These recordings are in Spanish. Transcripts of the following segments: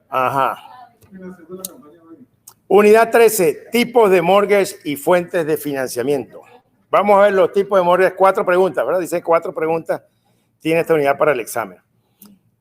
Ajá. Unidad 13, tipos de mortgage y fuentes de financiamiento. Vamos a ver los tipos de mortgage, 4 preguntas, ¿verdad? Dice 4 preguntas, tiene esta unidad para el examen.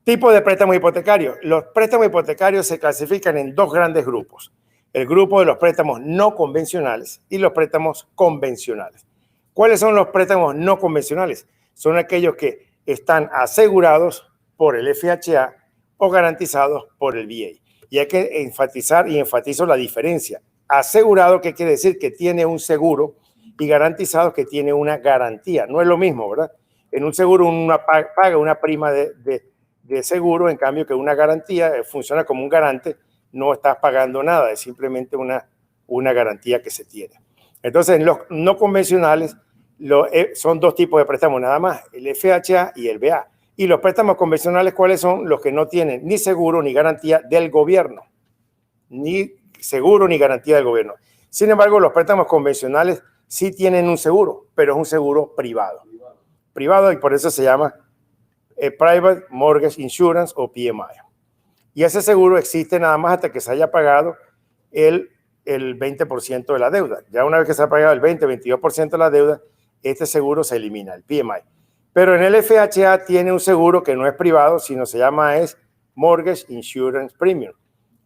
Tipos de préstamos hipotecarios. Los préstamos hipotecarios se clasifican en 2 grandes grupos. El grupo de los préstamos no convencionales y los préstamos convencionales. ¿Cuáles son los préstamos no convencionales? Son aquellos que están asegurados por el FHA o garantizados por el VA. Y hay que enfatizar y enfatizo la diferencia. Asegurado, ¿qué quiere decir? Que tiene un seguro, y garantizado, que tiene una garantía. No es lo mismo, ¿verdad? En un seguro uno paga una prima de seguro, en cambio que una garantía funciona como un garante, no estás pagando nada, es simplemente una garantía que se tiene. Entonces, en los no convencionales son 2 tipos de préstamos nada más, el FHA y el VA. Y los préstamos convencionales, ¿cuáles son? Los que no tienen ni seguro ni garantía del gobierno. Ni seguro ni garantía del gobierno. Sin embargo, los préstamos convencionales sí tienen un seguro, pero es un seguro privado. Privado, y por eso se llama Private Mortgage Insurance o PMI. Y ese seguro existe nada más hasta que se haya pagado el 20% de la deuda. Ya una vez que se ha pagado el 20-22% de la deuda, este seguro se elimina, el PMI. Pero en el FHA tiene un seguro que no es privado, sino se llama Mortgage Insurance Premium.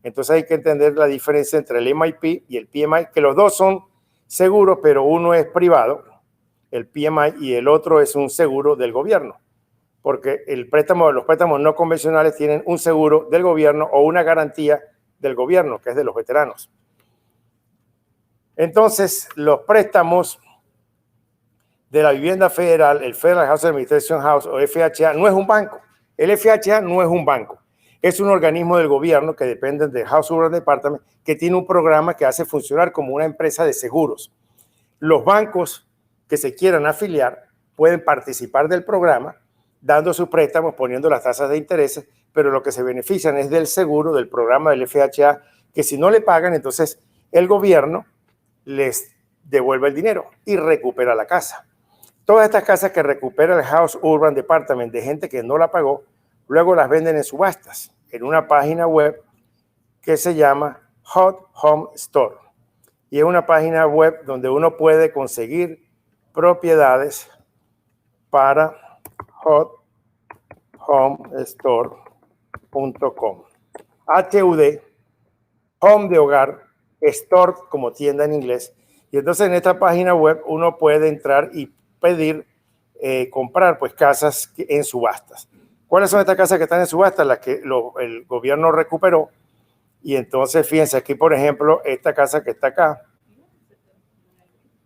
Entonces hay que entender la diferencia entre el MIP y el PMI, que los dos son seguros, pero uno es privado, el PMI, y el otro es un seguro del gobierno. Porque los préstamos no convencionales tienen un seguro del gobierno o una garantía del gobierno, que es de los veteranos. Entonces, los préstamos de la vivienda federal, el Federal Housing Administration House o FHA, no es un banco. El FHA no es un banco. Es un organismo del gobierno que depende del House Urban Department, que tiene un programa que hace funcionar como una empresa de seguros. Los bancos que se quieran afiliar pueden participar del programa, dando sus préstamos, poniendo las tasas de intereses, pero lo que se benefician es del seguro, del programa del FHA, que si no le pagan, entonces el gobierno les devuelve el dinero y recupera la casa. Todas estas casas que recupera el House Urban Department de gente que no la pagó, luego las venden en subastas, en una página web que se llama Hot Home Store. Y es una página web donde uno puede conseguir propiedades para hothomestore.com. HUD, home de hogar, store como tienda en inglés. Y entonces en esta página web uno puede entrar y pedir, comprar pues casas en subastas. ¿Cuáles son estas casas que están en subastas? Las que el gobierno recuperó. Y entonces fíjense aquí, por ejemplo, esta casa que está acá.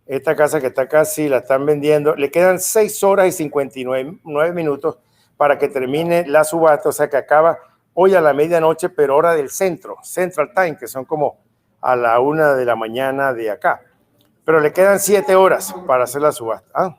Esta casa que está acá, sí, la están vendiendo. Le quedan 6 horas y 59 minutos para que termine la subasta. O sea que acaba hoy a la medianoche, pero hora del centro, Central Time, que son como a la 1 de la mañana de acá. Pero le quedan 7 horas para hacer la subasta. ¿Ah?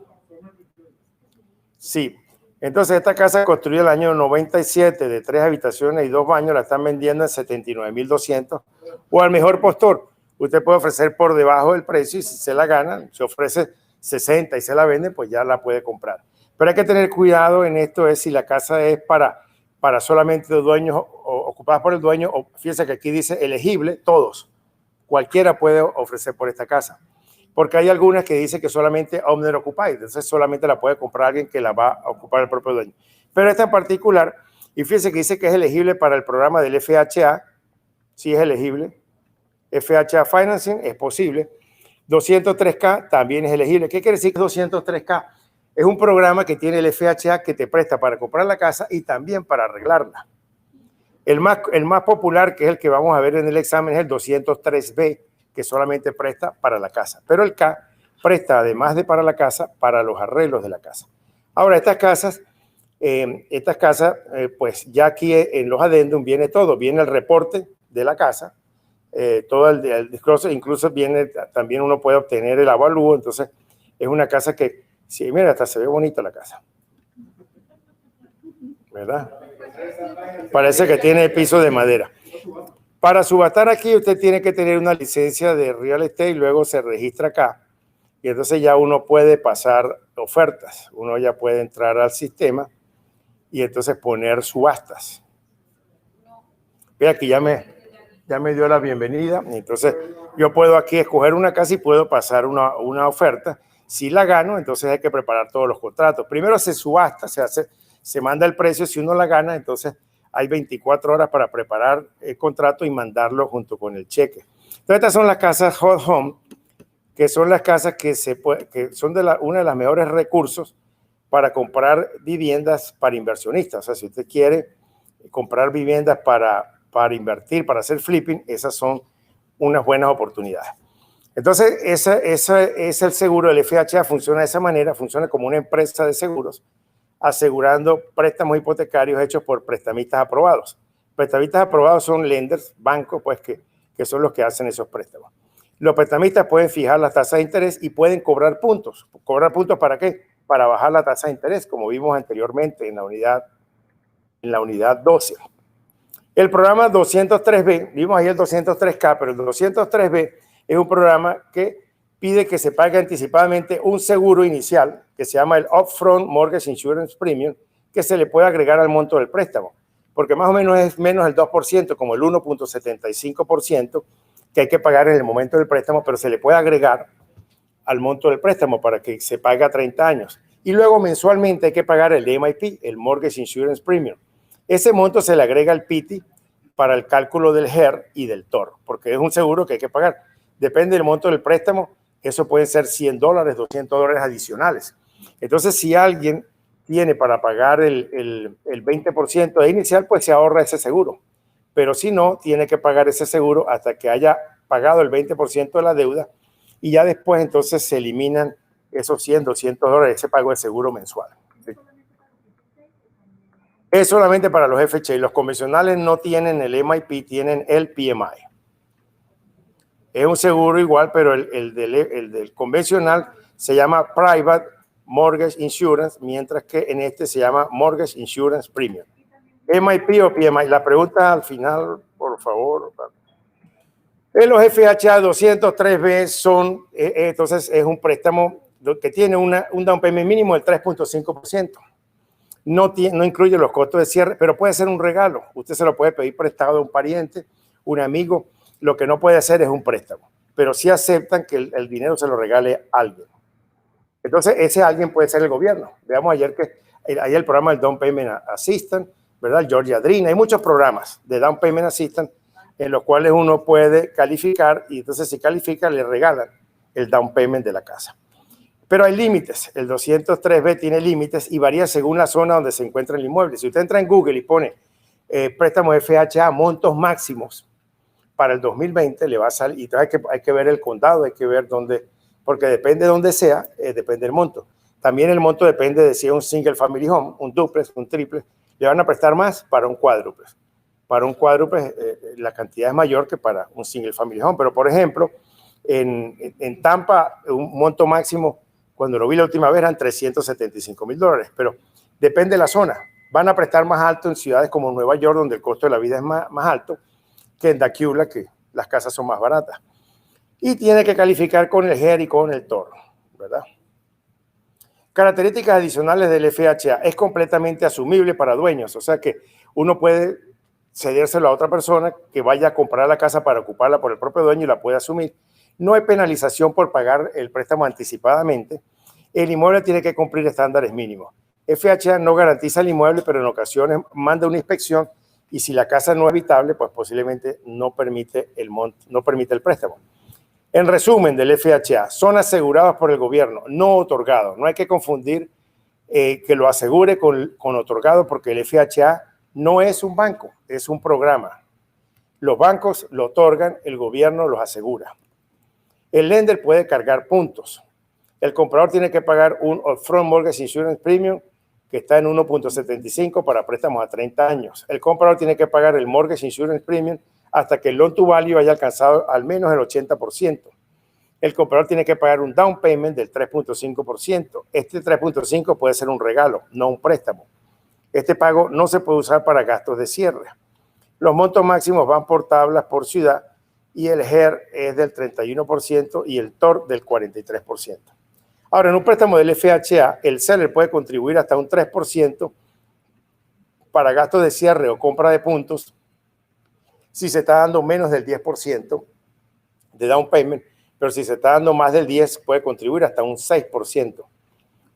Sí. Entonces esta casa construida el año 97 de 3 habitaciones y 2 baños, la están vendiendo en 79,200 o al mejor postor. Usted puede ofrecer por debajo del precio y si se la gana, se ofrece 60 y se la vende, pues ya la puede comprar. Pero hay que tener cuidado en esto, es si la casa es para solamente los dueños ocupadas por el dueño, o fíjense que aquí dice elegible, todos. Cualquiera puede ofrecer por esta casa. Porque hay algunas que dicen que solamente owner occupied, entonces solamente la puede comprar alguien que la va a ocupar el propio dueño. Pero esta en particular, y fíjense que dice que es elegible para el programa del FHA, sí es elegible. FHA Financing es posible. 203K también es elegible. ¿Qué quiere decir 203K? Es un programa que tiene el FHA que te presta para comprar la casa y también para arreglarla. El más popular, que es el que vamos a ver en el examen, es el 203B, que solamente presta para la casa. Pero el K presta, además de para la casa, para los arreglos de la casa. Ahora, estas casas, pues ya aquí en los adendum viene todo. Viene el reporte de la casa, todo el disclosure, incluso viene, también uno puede obtener el avalúo. Entonces, es una casa que, sí, mira, hasta se ve bonita la casa. ¿Verdad? Parece que tiene piso de madera. Para subastar aquí usted tiene que tener una licencia de real estate y luego se registra acá. Y entonces ya uno puede pasar ofertas. Uno ya puede entrar al sistema y entonces poner subastas. Vea que ya me dio la bienvenida. Entonces, yo puedo aquí escoger una casa y puedo pasar una oferta. Si la gano, entonces hay que preparar todos los contratos. Primero se subasta, se manda el precio. Si uno la gana, entonces hay 24 horas para preparar el contrato y mandarlo junto con el cheque. Entonces, estas son las casas Hot Home, que son las casas que son una de las mejores recursos para comprar viviendas para inversionistas. O sea, si usted quiere comprar viviendas para invertir, para hacer flipping, esas son unas buenas oportunidades. Entonces, ese es el seguro. El FHA funciona de esa manera, funciona como una empresa de seguros, asegurando préstamos hipotecarios hechos por prestamistas aprobados. Prestamistas aprobados son lenders, bancos, pues que son los que hacen esos préstamos. Los prestamistas pueden fijar las tasas de interés y pueden cobrar puntos. ¿Cobrar puntos para qué? Para bajar la tasa de interés, como vimos anteriormente en la unidad 12. El programa 203B, vimos ahí el 203K, pero el 203B es un programa que pide que se pague anticipadamente un seguro inicial que se llama el Upfront Mortgage Insurance Premium, que se le puede agregar al monto del préstamo, porque más o menos es menos del 2%, como el 1.75% que hay que pagar en el momento del préstamo, pero se le puede agregar al monto del préstamo para que se pague a 30 años. Y luego mensualmente hay que pagar el MIP, el Mortgage Insurance Premium. Ese monto se le agrega al PITI para el cálculo del HER y del TOR, porque es un seguro que hay que pagar. Depende del monto del préstamo, eso pueden ser $100, $200 adicionales. Entonces, si alguien tiene para pagar el 20% de inicial, pues se ahorra ese seguro. Pero si no, tiene que pagar ese seguro hasta que haya pagado el 20% de la deuda y ya después entonces se eliminan esos $100, $200, ese pago de seguro mensual. ¿Sí? Es solamente para los FHA. Los convencionales no tienen el MIP, tienen el PMI. Es un seguro igual, pero el del convencional se llama Private Mortgage Insurance, mientras que en este se llama Mortgage Insurance Premium. MIP o PMI. La pregunta al final, por favor. En los FHA 203B son, entonces es un préstamo que tiene un down payment mínimo del 3.5%. No incluye los costos de cierre, pero puede ser un regalo. Usted se lo puede pedir prestado a un pariente, un amigo. Lo que no puede hacer es un préstamo, pero sí aceptan que el dinero se lo regale a alguien. Entonces, ese alguien puede ser el gobierno. Veamos ayer que hay el programa del Down Payment Assistance, ¿verdad? Georgia Dream. Hay muchos programas de Down Payment Assistance en los cuales uno puede calificar y entonces si califica le regalan el down payment de la casa. Pero hay límites. El 203B tiene límites y varía según la zona donde se encuentra el inmueble. Si usted entra en Google y pone préstamos FHA, montos máximos para el 2020, le va a salir. Y entonces hay que ver el condado, hay que ver dónde, porque depende de dónde sea, depende del monto. También el monto depende de si es un single family home, un duplex, un triple. Le van a prestar más para un cuádruplex. Para un cuádruplex la cantidad es mayor que para un single family home. Pero, por ejemplo, en Tampa, un monto máximo, cuando lo vi la última vez, eran $375,000. Pero depende de la zona. Van a prestar más alto en ciudades como Nueva York, donde el costo de la vida es más alto, que en Dacula, que las casas son más baratas. Y tiene que calificar con el HER y con el TOR, ¿verdad? Características adicionales del FHA. Es completamente asumible para dueños, o sea que uno puede cedérselo a otra persona que vaya a comprar la casa para ocuparla por el propio dueño y la puede asumir. No hay penalización por pagar el préstamo anticipadamente. El inmueble tiene que cumplir estándares mínimos. FHA no garantiza el inmueble, pero en ocasiones manda una inspección y si la casa no es habitable, pues posiblemente no permite el préstamo. En resumen del FHA, son asegurados por el gobierno, no otorgados. No hay que confundir que lo asegure con otorgado, porque el FHA no es un banco, es un programa. Los bancos lo otorgan, el gobierno los asegura. El lender puede cargar puntos. El comprador tiene que pagar un Upfront Mortgage Insurance Premium que está en 1.75 para préstamos a 30 años. El comprador tiene que pagar el Mortgage Insurance Premium hasta que el loan to value haya alcanzado al menos el 80%. El comprador tiene que pagar un down payment del 3.5%. Este 3.5% puede ser un regalo, no un préstamo. Este pago no se puede usar para gastos de cierre. Los montos máximos van por tablas por ciudad y el HER es del 31% y el TOR del 43%. Ahora, en un préstamo del FHA, el seller puede contribuir hasta un 3% para gastos de cierre o compra de puntos si se está dando menos del 10% de down payment, pero si se está dando más del 10, puede contribuir hasta un 6%.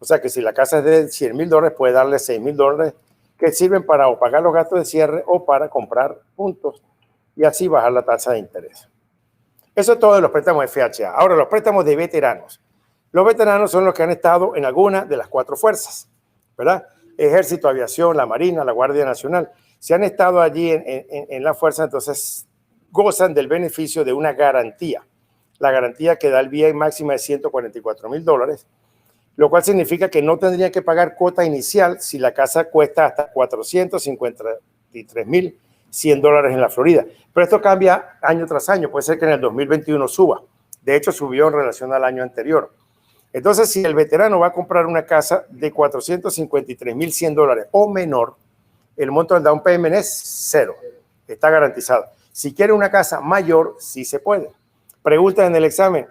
O sea que si la casa es de $100,000, puede darle $6,000 que sirven para o pagar los gastos de cierre o para comprar puntos y así bajar la tasa de interés. Eso es todo de los préstamos FHA. Ahora, los préstamos de veteranos. Los veteranos son los que han estado en alguna de las 4 fuerzas, ¿verdad? Ejército, Aviación, la Marina, la Guardia Nacional. Si han estado allí en la fuerza, entonces gozan del beneficio de una garantía. La garantía que da el VA máxima de $144,000, lo cual significa que no tendrían que pagar cuota inicial si la casa cuesta hasta $453,100 en la Florida. Pero esto cambia año tras año. Puede ser que en el 2021 suba. De hecho, subió en relación al año anterior. Entonces, si el veterano va a comprar una casa de $453,100 o menor, el monto del down payment es 0. Está garantizado. Si quiere una casa mayor, sí se puede. Preguntas en el examen.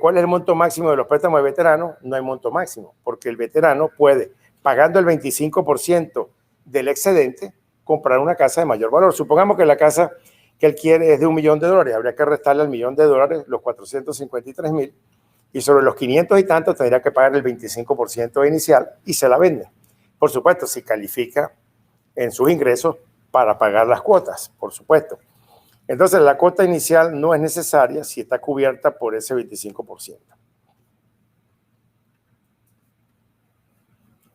¿Cuál es el monto máximo de los préstamos de veteranos? No hay monto máximo, porque el veterano puede, pagando el 25% del excedente, comprar una casa de mayor valor. Supongamos que la casa que él quiere es de $1 millón. Habría que restarle al $1 millón los 453,000 y sobre los 500 y tantos tendría que pagar el 25% inicial y se la vende. Por supuesto, si califica en sus ingresos para pagar las cuotas, por supuesto. Entonces, la cuota inicial no es necesaria si está cubierta por ese 25%.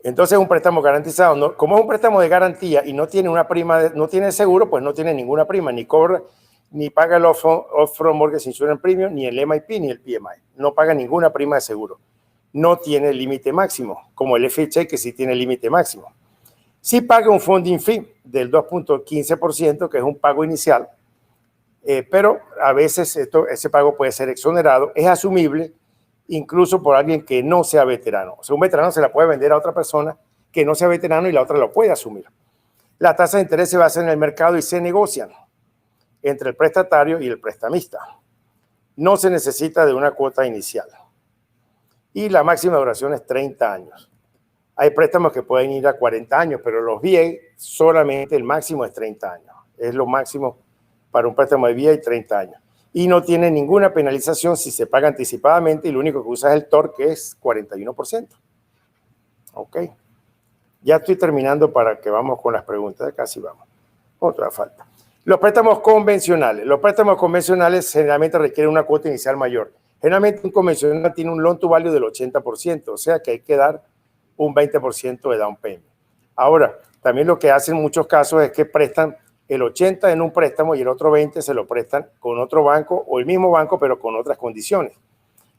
Entonces, un préstamo garantizado, ¿no? Como es un préstamo de garantía y no tiene una prima, no tiene seguro, pues no tiene ninguna prima, ni cobra, ni paga el Off-Front Mortgage Insurance Premium, ni el MIP, ni el PMI. No paga ninguna prima de seguro. No tiene límite máximo, como el FHA, que sí tiene límite máximo. Sí paga un funding fee del 2.15%, que es un pago inicial, pero a veces ese pago puede ser exonerado, es asumible incluso por alguien que no sea veterano. O sea, un veterano se la puede vender a otra persona que no sea veterano y la otra lo puede asumir. La tasa de interés se basa en el mercado y se negocian entre el prestatario y el prestamista. No se necesita de una cuota inicial. Y la máxima duración es 30 años. Hay préstamos que pueden ir a 40 años, pero los VA solamente el máximo es 30 años. Es lo máximo para un préstamo de VA 30 años. Y no tiene ninguna penalización si se paga anticipadamente y lo único que usa es el TOR, que es 41%. Ok. Ya estoy terminando para que vamos con las preguntas. Casi vamos. Otra falta. Los préstamos convencionales. Los préstamos convencionales generalmente requieren una cuota inicial mayor. Generalmente un convencional tiene un loan to value del 80%, o sea que hay que dar un 20% de down payment. Ahora, también lo que hacen en muchos casos es que prestan el 80 en un préstamo y el otro 20 se lo prestan con otro banco o el mismo banco, pero con otras condiciones.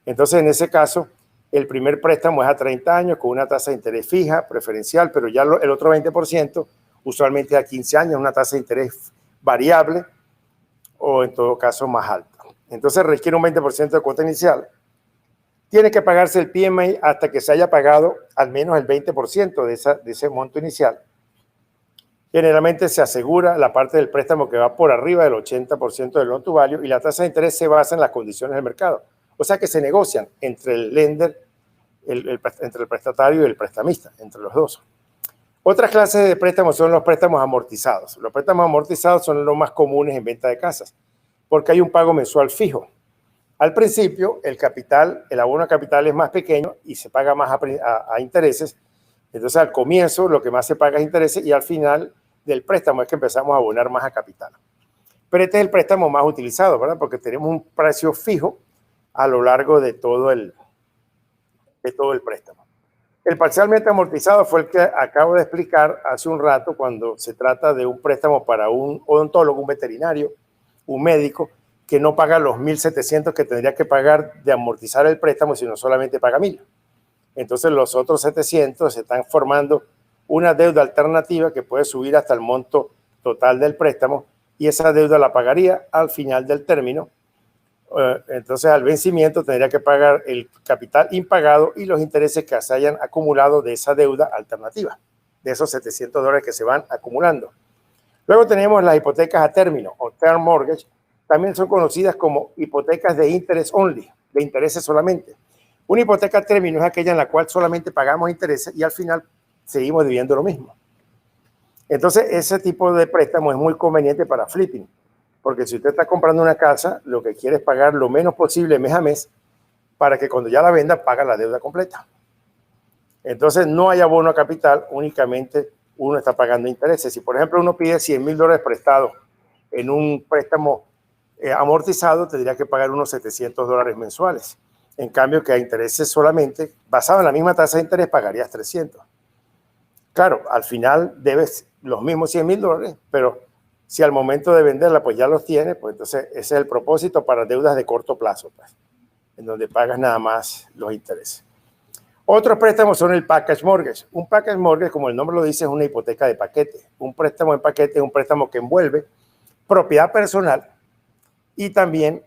Entonces, en ese caso, el primer préstamo es a 30 años con una tasa de interés fija, preferencial, pero ya el otro 20% usualmente a 15 años, una tasa de interés variable o en todo caso más alta. Entonces, requiere un 20% de cuota inicial. Tiene que pagarse el PMI hasta que se haya pagado al menos el 20% de ese monto inicial. Generalmente se asegura la parte del préstamo que va por arriba del 80% del loan to value y la tasa de interés se basa en las condiciones del mercado. O sea que se negocian entre el lender, entre el prestatario y el prestamista, entre los dos. Otras clases de préstamos son los préstamos amortizados. Los préstamos amortizados son los más comunes en venta de casas porque hay un pago mensual fijo. Al principio, el abono a capital es más pequeño y se paga más a intereses. Entonces, al comienzo, lo que más se paga es intereses y al final del préstamo es que empezamos a abonar más a capital. Pero este es el préstamo más utilizado, ¿verdad? Porque tenemos un precio fijo a lo largo de todo el préstamo. El parcialmente amortizado fue el que acabo de explicar hace un rato cuando se trata de un préstamo para un odontólogo, un veterinario, un médico, que no paga los 1.700 que tendría que pagar de amortizar el préstamo, sino solamente paga 1.000. Entonces los otros 700 se están formando una deuda alternativa que puede subir hasta el monto total del préstamo y esa deuda la pagaría al final del término. Entonces al vencimiento tendría que pagar el capital impagado y los intereses que se hayan acumulado de esa deuda alternativa, de esos $700 que se van acumulando. Luego tenemos las hipotecas a término o term mortgage. También son conocidas como hipotecas de interest only, de intereses solamente. Una hipoteca a término es aquella en la cual solamente pagamos intereses y al final seguimos debiendo lo mismo. Entonces, ese tipo de préstamo es muy conveniente para flipping, Porque si usted está comprando una casa, lo que quiere es pagar lo menos posible mes a mes para que cuando ya la venda, pague la deuda completa. Entonces, no hay abono a capital, únicamente uno está pagando intereses. Si, por ejemplo, uno pide $100,000 prestados en un préstamo amortizado, tendría que pagar unos $700 mensuales. En cambio, que a intereses solamente, basado en la misma tasa de interés, pagarías 300. Claro, al final debes los mismos $100,000, pero si al momento de venderla, pues ya los tienes, pues entonces ese es el propósito para deudas de corto plazo, pues, en donde pagas nada más los intereses. Otros préstamos son el package mortgage. Un package mortgage, como el nombre lo dice, es una hipoteca de paquete. Un préstamo en paquete es un préstamo que envuelve propiedad personal y también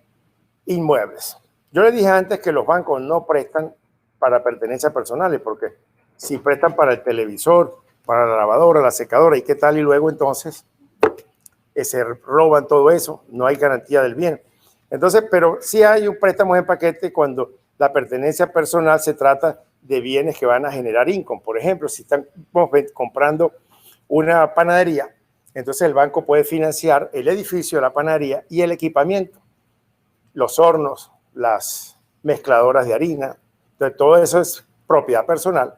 inmuebles. Yo le dije antes que los bancos no prestan para pertenencias personales, porque si prestan para el televisor, para la lavadora, la secadora, ¿y qué tal? Y luego entonces se roban todo eso, no hay garantía del bien. Entonces, pero sí hay un préstamo en paquete cuando la pertenencia personal se trata de bienes que van a generar income. Por ejemplo, si están comprando una panadería, entonces el banco puede financiar el edificio de la panadería y el equipamiento, los hornos, las mezcladoras de harina. Entonces, todo eso es propiedad personal,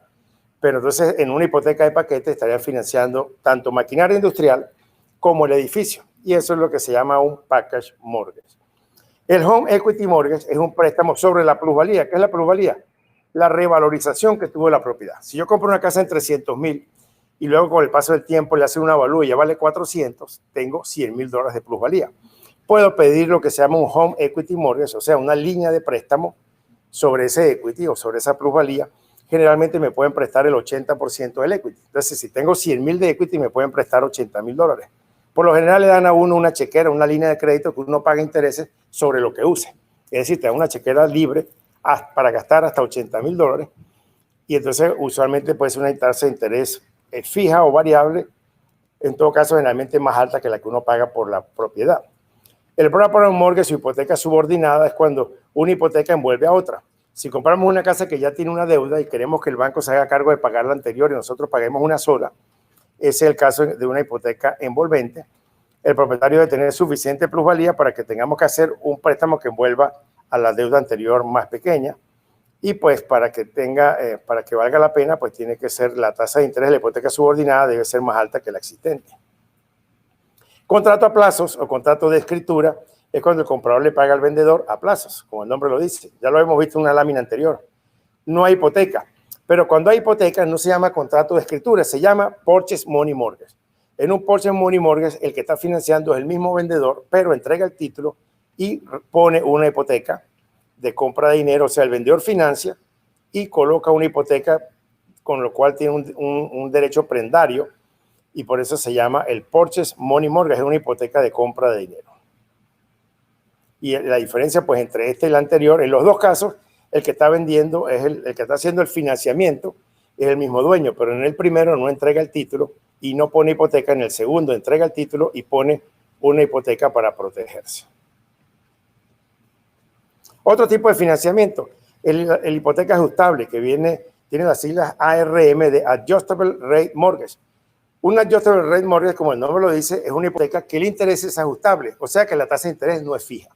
pero entonces en una hipoteca de paquete estarían financiando tanto maquinaria industrial como el edificio, y eso es lo que se llama un package mortgage. El home equity mortgage es un préstamo sobre la plusvalía. ¿Qué es la plusvalía? La revalorización que tuvo la propiedad. Si yo compro una casa en 300,000 y luego con el paso del tiempo le hacen una avalúo y ya vale 400, tengo $100,000 de plusvalía. Puedo pedir lo que se llama un home equity mortgage, o sea, una línea de préstamo sobre ese equity o sobre esa plusvalía. Generalmente me pueden prestar el 80% del equity. Entonces, si tengo 100,000 de equity, me pueden prestar $80,000. Por lo general le dan a uno una chequera, una línea de crédito que uno paga intereses sobre lo que use. Es decir, te dan una chequera libre para gastar hasta $80,000, y entonces usualmente puede ser una tasa de interés fija o variable, en todo caso generalmente más alta que la que uno paga por la propiedad. El property mortgage o hipoteca subordinada es cuando una hipoteca envuelve a otra. Si compramos una casa que ya tiene una deuda y queremos que el banco se haga cargo de pagar la anterior y nosotros paguemos una sola, ese es el caso de una hipoteca envolvente. El propietario debe tener suficiente plusvalía para que tengamos que hacer un préstamo que envuelva a la deuda anterior más pequeña, y pues para que valga la pena, pues tiene que ser la tasa de interés de la hipoteca subordinada debe ser más alta que la existente. Contrato a plazos o contrato de escritura es cuando el comprador le paga al vendedor a plazos, como el nombre lo dice. Ya lo hemos visto en una lámina anterior. No hay hipoteca, pero cuando hay hipoteca no se llama contrato de escritura, se llama purchase money mortgage. En un purchase money mortgage, el que está financiando es el mismo vendedor, pero entrega el título y pone una hipoteca de compra de dinero. O sea, el vendedor financia y coloca una hipoteca, con lo cual tiene un derecho prendario, y por eso se llama el purchase money mortgage, es una hipoteca de compra de dinero. Y la diferencia, pues, entre este y el anterior, en los dos casos, el que está vendiendo es el que está haciendo el financiamiento, es el mismo dueño, pero en el primero no entrega el título y no pone hipoteca. En el segundo entrega el título y pone una hipoteca para protegerse. Otro tipo de financiamiento, el hipoteca ajustable, que tiene las siglas ARM, de Adjustable Rate Mortgage. Un Adjustable Rate Mortgage, como el nombre lo dice, es una hipoteca que el interés es ajustable, o sea que la tasa de interés no es fija.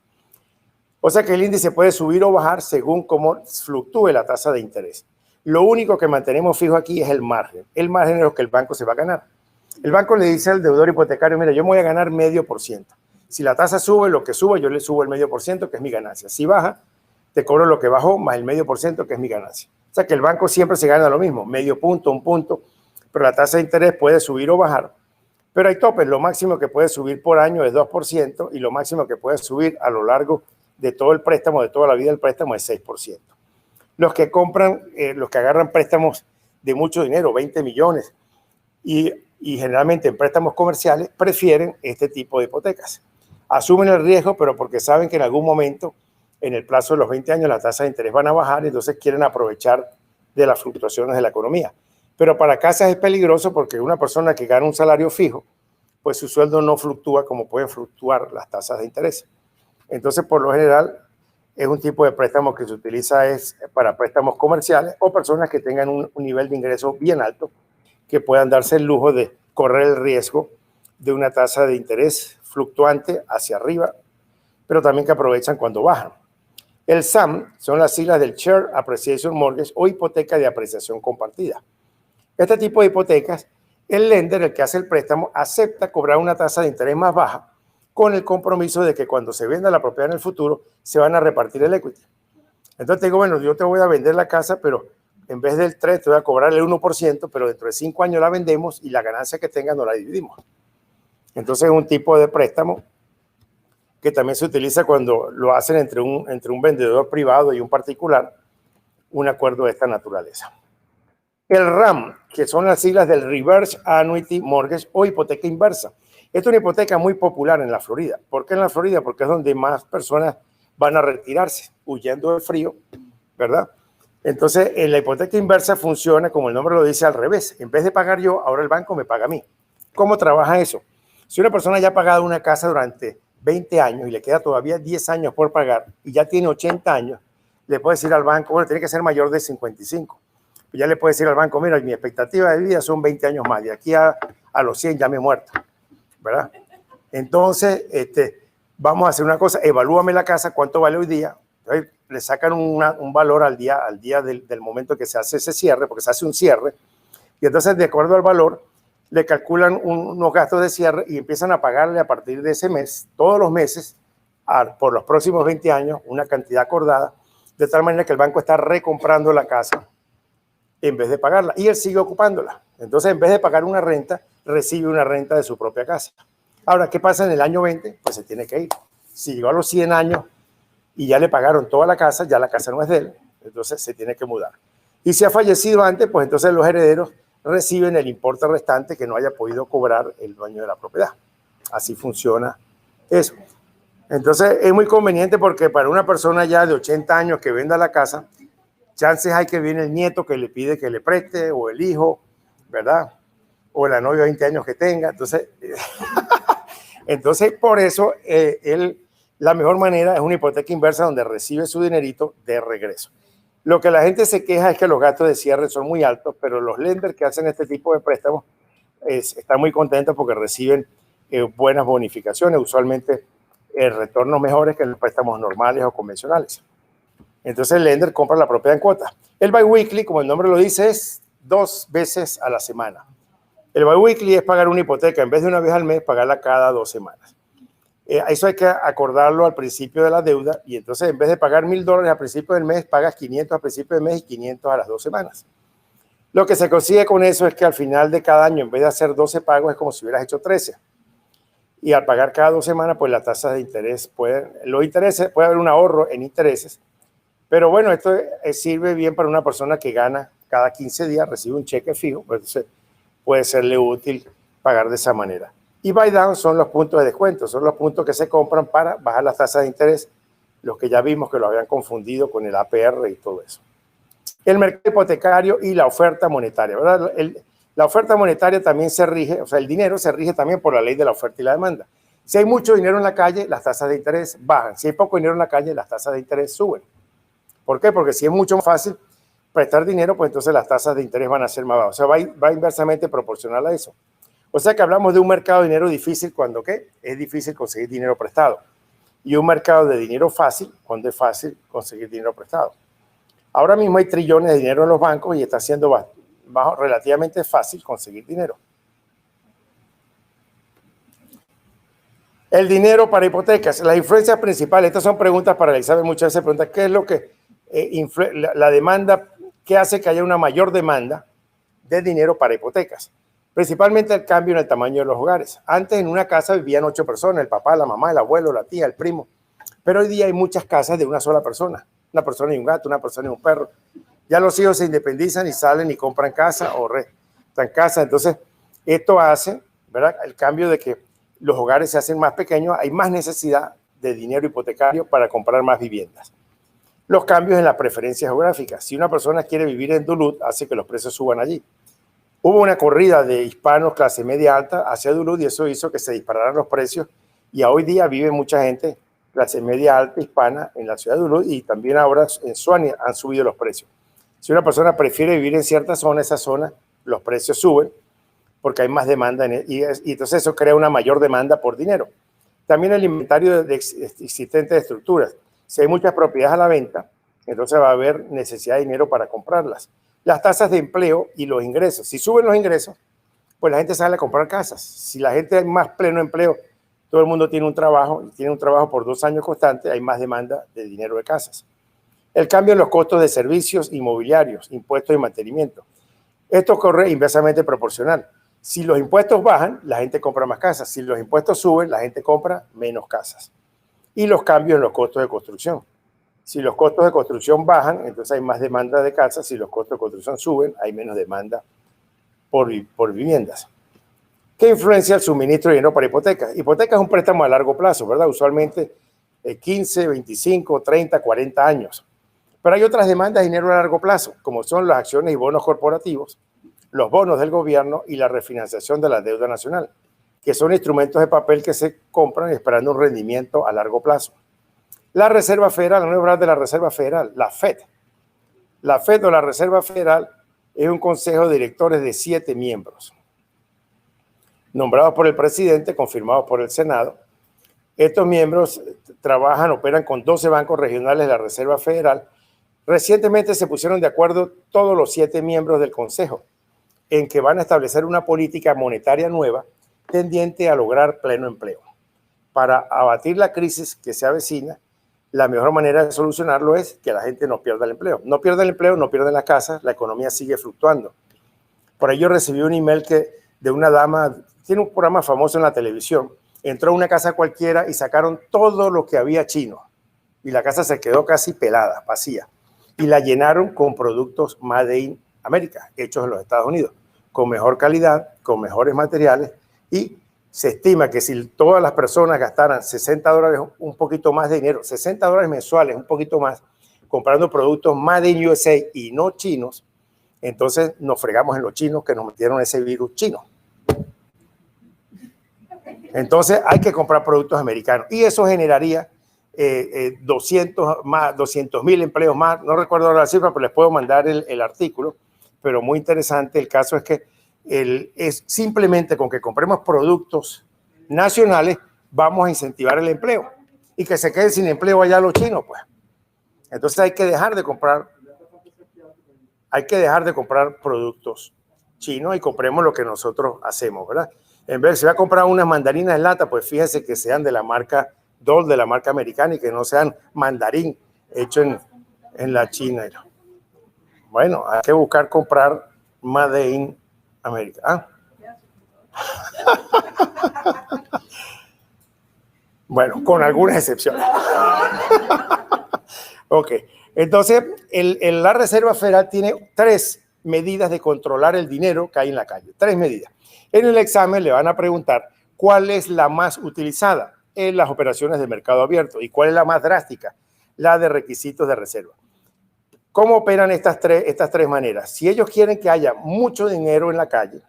O sea que el índice puede subir o bajar según cómo fluctúe la tasa de interés. Lo único que mantenemos fijo aquí es el margen. El margen es lo que el banco se va a ganar. El banco le dice al deudor hipotecario: mira, yo me voy a ganar 0,5%. Si la tasa sube, lo que suba, yo le subo el 0,5%, que es mi ganancia. Si baja, te cobro lo que bajó más el 0,5%, que es mi ganancia. O sea que el banco siempre se gana lo mismo, medio punto, 1 punto, pero la tasa de interés puede subir o bajar. Pero hay topes. Lo máximo que puede subir por año es 2% y lo máximo que puede subir a lo largo de todo el préstamo, de toda la vida del préstamo, es 6%. Los que agarran préstamos de mucho dinero, 20 millones, y generalmente en préstamos comerciales, prefieren este tipo de hipotecas. Asumen el riesgo, pero porque saben que en algún momento, en el plazo de los 20 años, las tasas de interés van a bajar, y entonces quieren aprovechar de las fluctuaciones de la economía. Pero para casas es peligroso, porque una persona que gana un salario fijo, pues su sueldo no fluctúa como pueden fluctuar las tasas de interés. Entonces, por lo general, es un tipo de préstamo que se utiliza para préstamos comerciales o personas que tengan un nivel de ingreso bien alto, que puedan darse el lujo de correr el riesgo de una tasa de interés fluctuante hacia arriba, pero también que aprovechan cuando bajan. El SAM son las siglas del Share Appreciation Mortgage o hipoteca de apreciación compartida. Este tipo de hipotecas, el lender, el que hace el préstamo, acepta cobrar una tasa de interés más baja con el compromiso de que cuando se venda la propiedad en el futuro se van a repartir el equity. Entonces te digo, bueno, yo te voy a vender la casa, pero en vez del 3 te voy a cobrar el 1%, pero dentro de 5 años la vendemos y la ganancia que tenga no la dividimos. Entonces es un tipo de préstamo que también se utiliza cuando lo hacen entre un vendedor privado y un particular, un acuerdo de esta naturaleza. El RAM, que son las siglas del Reverse Annuity Mortgage o hipoteca inversa. Esta es una hipoteca muy popular en la Florida. ¿Por qué en la Florida? Porque es donde más personas van a retirarse, huyendo del frío, ¿verdad? Entonces, en la hipoteca inversa funciona, como el nombre lo dice, al revés. En vez de pagar yo, ahora el banco me paga a mí. ¿Cómo trabaja eso? Si una persona ya ha pagado una casa durante 20 años y le queda todavía 10 años por pagar y ya tiene 80 años, le puede decir al banco, bueno, tiene que ser mayor de 55. Ya le puede decir al banco, mira, mi expectativa de vida son 20 años más, de aquí a los 100 ya me he muerto, ¿verdad? Entonces, vamos a hacer una cosa, evalúame la casa, cuánto vale hoy día. Entonces, le sacan un valor al día del momento que se hace ese cierre, porque se hace un cierre, y entonces de acuerdo al valor, le calculan unos gastos de cierre y empiezan a pagarle a partir de ese mes, todos los meses, por los próximos 20 años, una cantidad acordada, de tal manera que el banco está recomprando la casa en vez de pagarla, y él sigue ocupándola. Entonces, en vez de pagar una renta, recibe una renta de su propia casa. Ahora, ¿qué pasa en el año 20? Pues se tiene que ir. Si llegó a los 100 años y ya le pagaron toda la casa, ya la casa no es de él, entonces se tiene que mudar. Y si ha fallecido antes, pues entonces los herederos reciben el importe restante que no haya podido cobrar el dueño de la propiedad. Así funciona eso. Entonces, es muy conveniente porque para una persona ya de 80 años que venda la casa, chances hay que viene el nieto que le pide que le preste, o el hijo, ¿verdad? O la novia de 20 años que tenga. Entonces por eso, la mejor manera es una hipoteca inversa donde recibe su dinerito de regreso. Lo que la gente se queja es que los gastos de cierre son muy altos, pero los lenders que hacen este tipo de préstamos están muy contentos porque reciben buenas bonificaciones, usualmente retornos mejores que los préstamos normales o convencionales. Entonces el lender compra la propiedad en cuotas. El biweekly, como el nombre lo dice, es 2 veces a la semana. El biweekly es pagar una hipoteca, en vez de una vez al mes, pagarla cada 2 semanas. Eso hay que acordarlo al principio de la deuda, y entonces en vez de pagar $1,000 al principio del mes, pagas 500 al principio del mes y 500 a las 2 semanas. Lo que se consigue con eso es que al final de cada año, en vez de hacer 12 pagos, es como si hubieras hecho 13. Y al pagar cada 2 semanas, pues las tasas de interés puede haber un ahorro en intereses. Pero bueno, esto sirve bien para una persona que gana cada 15 días, recibe un cheque fijo, pues puede serle útil pagar de esa manera. Y buy down son los puntos de descuento, son los puntos que se compran para bajar las tasas de interés, los que ya vimos que lo habían confundido con el APR y todo eso. El mercado hipotecario y la oferta monetaria, ¿verdad? La oferta monetaria también se rige, o sea, el dinero se rige también por la ley de la oferta y la demanda. Si hay mucho dinero en la calle, las tasas de interés bajan. Si hay poco dinero en la calle, las tasas de interés suben. ¿Por qué? Porque si es mucho más fácil prestar dinero, pues entonces las tasas de interés van a ser más bajas. O sea, va inversamente proporcional a eso. O sea que hablamos de un mercado de dinero difícil cuando ¿qué? Es difícil conseguir dinero prestado. Y un mercado de dinero fácil cuando es fácil conseguir dinero prestado. Ahora mismo hay trillones de dinero en los bancos y está siendo relativamente fácil conseguir dinero. El dinero para hipotecas, las influencias principales, estas son preguntas para el examen, muchas veces preguntan, ¿qué es lo que la demanda, qué hace que haya una mayor demanda de dinero para hipotecas? Principalmente el cambio en el tamaño de los hogares. Antes en una casa vivían 8 personas, el papá, la mamá, el abuelo, la tía, el primo, pero hoy día hay muchas casas de una sola persona, una persona y un gato, una persona y un perro. Ya los hijos se independizan y salen y compran casa o rentan casa, entonces esto hace, ¿verdad?, el cambio de que los hogares se hacen más pequeños, hay más necesidad de dinero hipotecario para comprar más viviendas. Los cambios en las preferencias geográficas. Si una persona quiere vivir en Duluth, hace que los precios suban allí. Hubo una corrida de hispanos clase media alta hacia Duluth y eso hizo que se dispararan los precios, y hoy día vive mucha gente clase media alta hispana en la ciudad de Duluth, y también ahora en Suania han subido los precios. Si una persona prefiere vivir en cierta zona, esa zona, los precios suben porque hay más demanda y entonces eso crea una mayor demanda por dinero. También el inventario existente de estructuras. Si hay muchas propiedades a la venta, entonces va a haber necesidad de dinero para comprarlas. Las tasas de empleo y los ingresos. Si suben los ingresos, pues la gente sale a comprar casas. Si la gente hay más pleno empleo, todo el mundo tiene un trabajo, y tiene un trabajo por 2 años constante, hay más demanda de dinero de casas. El cambio en los costos de servicios inmobiliarios, impuestos y mantenimiento. Esto corre inversamente proporcional. Si los impuestos bajan, la gente compra más casas. Si los impuestos suben, la gente compra menos casas. Y los cambios en los costos de construcción. Si los costos de construcción bajan, entonces hay más demanda de casas. Si los costos de construcción suben, hay menos demanda por viviendas. ¿Qué influencia el suministro de dinero para hipotecas? Hipoteca es un préstamo a largo plazo, ¿verdad? Usualmente 15, 25, 30, 40 años. Pero hay otras demandas de dinero a largo plazo, como son las acciones y bonos corporativos, los bonos del gobierno y la refinanciación de la deuda nacional, que son instrumentos de papel que se compran esperando un rendimiento a largo plazo. La Reserva Federal, no voy a hablar de la Reserva Federal, la FED. La FED o la Reserva Federal es un consejo de directores de 7 miembros, nombrados por el presidente, confirmados por el Senado. Estos miembros operan con 12 bancos regionales de la Reserva Federal. Recientemente se pusieron de acuerdo todos los 7 miembros del consejo en que van a establecer una política monetaria nueva tendiente a lograr pleno empleo. Para abatir la crisis que se avecina, la mejor manera de solucionarlo es que la gente no pierda el empleo. No pierda el empleo, no pierda las casas, la economía sigue fluctuando. Por ahí yo recibí un email de una dama, tiene un programa famoso en la televisión, entró a una casa cualquiera y sacaron todo lo que había chino. Y la casa se quedó casi pelada, vacía. Y la llenaron con productos Made in America, hechos en los Estados Unidos, con mejor calidad, con mejores materiales, y se estima que si todas las personas gastaran $60, un poquito más de dinero, $60 mensuales, un poquito más, comprando productos Made in USA y no chinos, entonces nos fregamos en los chinos que nos metieron ese virus chino. Entonces hay que comprar productos americanos y eso generaría 200.000 empleos más. No recuerdo la cifra, pero les puedo mandar el artículo, pero muy interesante. El caso es que es simplemente con que compremos productos nacionales vamos a incentivar el empleo y que se queden sin empleo allá los chinos, pues. Entonces hay que dejar de comprar productos chinos y compremos lo que nosotros hacemos, ¿verdad? En vez de si va a comprar unas mandarinas en lata, pues fíjese que sean de la marca Dole, de la marca americana, y que no sean mandarín hecho en la China. Bueno, hay que buscar comprar Made in America. ¿Ah? Bueno, con algunas excepciones. Ok, entonces la Reserva Federal tiene 3 medidas de controlar el dinero que hay en la calle. 3 medidas. En el examen le van a preguntar cuál es la más utilizada en las operaciones de mercado abierto y cuál es la más drástica, la de requisitos de reserva. ¿Cómo operan estas tres maneras? Si ellos quieren que haya mucho dinero en la calle,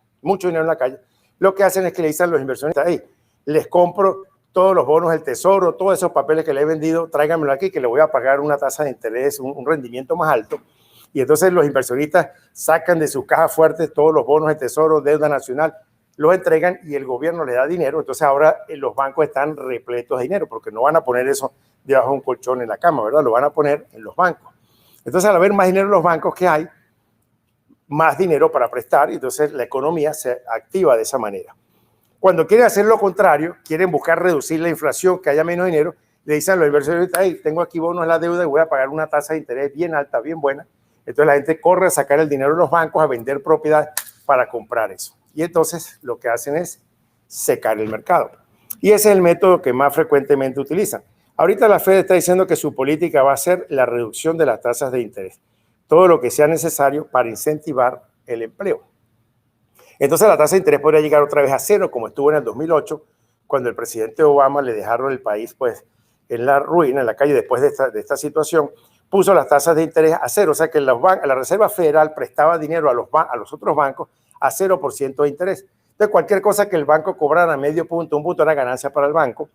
lo que hacen es que le dicen a los inversionistas, hey, les compro todos los bonos del tesoro, todos esos papeles que le he vendido, tráiganmelo aquí que le voy a pagar una tasa de interés, un rendimiento más alto. Y entonces los inversionistas sacan de sus cajas fuertes todos los bonos del tesoro, deuda nacional, los entregan y el gobierno le da dinero. Entonces ahora los bancos están repletos de dinero porque no van a poner eso debajo de un colchón en la cama, ¿verdad? Lo van a poner en los bancos. Entonces al haber más dinero en los bancos que hay, más dinero para prestar y entonces la economía se activa de esa manera. Cuando quieren hacer lo contrario, quieren buscar reducir la inflación, que haya menos dinero, le dicen a los inversionistas, hey, tengo aquí bonos de la deuda y voy a pagar una tasa de interés bien alta, bien buena. Entonces la gente corre a sacar el dinero de los bancos, a vender propiedades para comprar eso. Y entonces lo que hacen es secar el mercado. Y ese es el método que más frecuentemente utilizan. Ahorita la Fed está diciendo que su política va a ser la reducción de las tasas de interés. Todo lo que sea necesario para incentivar el empleo. Entonces la tasa de interés podría llegar otra vez a 0, como estuvo en el 2008, cuando el presidente Obama le dejaron el país pues, en la ruina, en la calle, después de esta situación, puso las tasas de interés a 0. O sea que la Reserva Federal prestaba dinero a los otros bancos a 0% de interés. Entonces cualquier cosa que el banco cobrara medio punto, un punto era ganancia para el banco.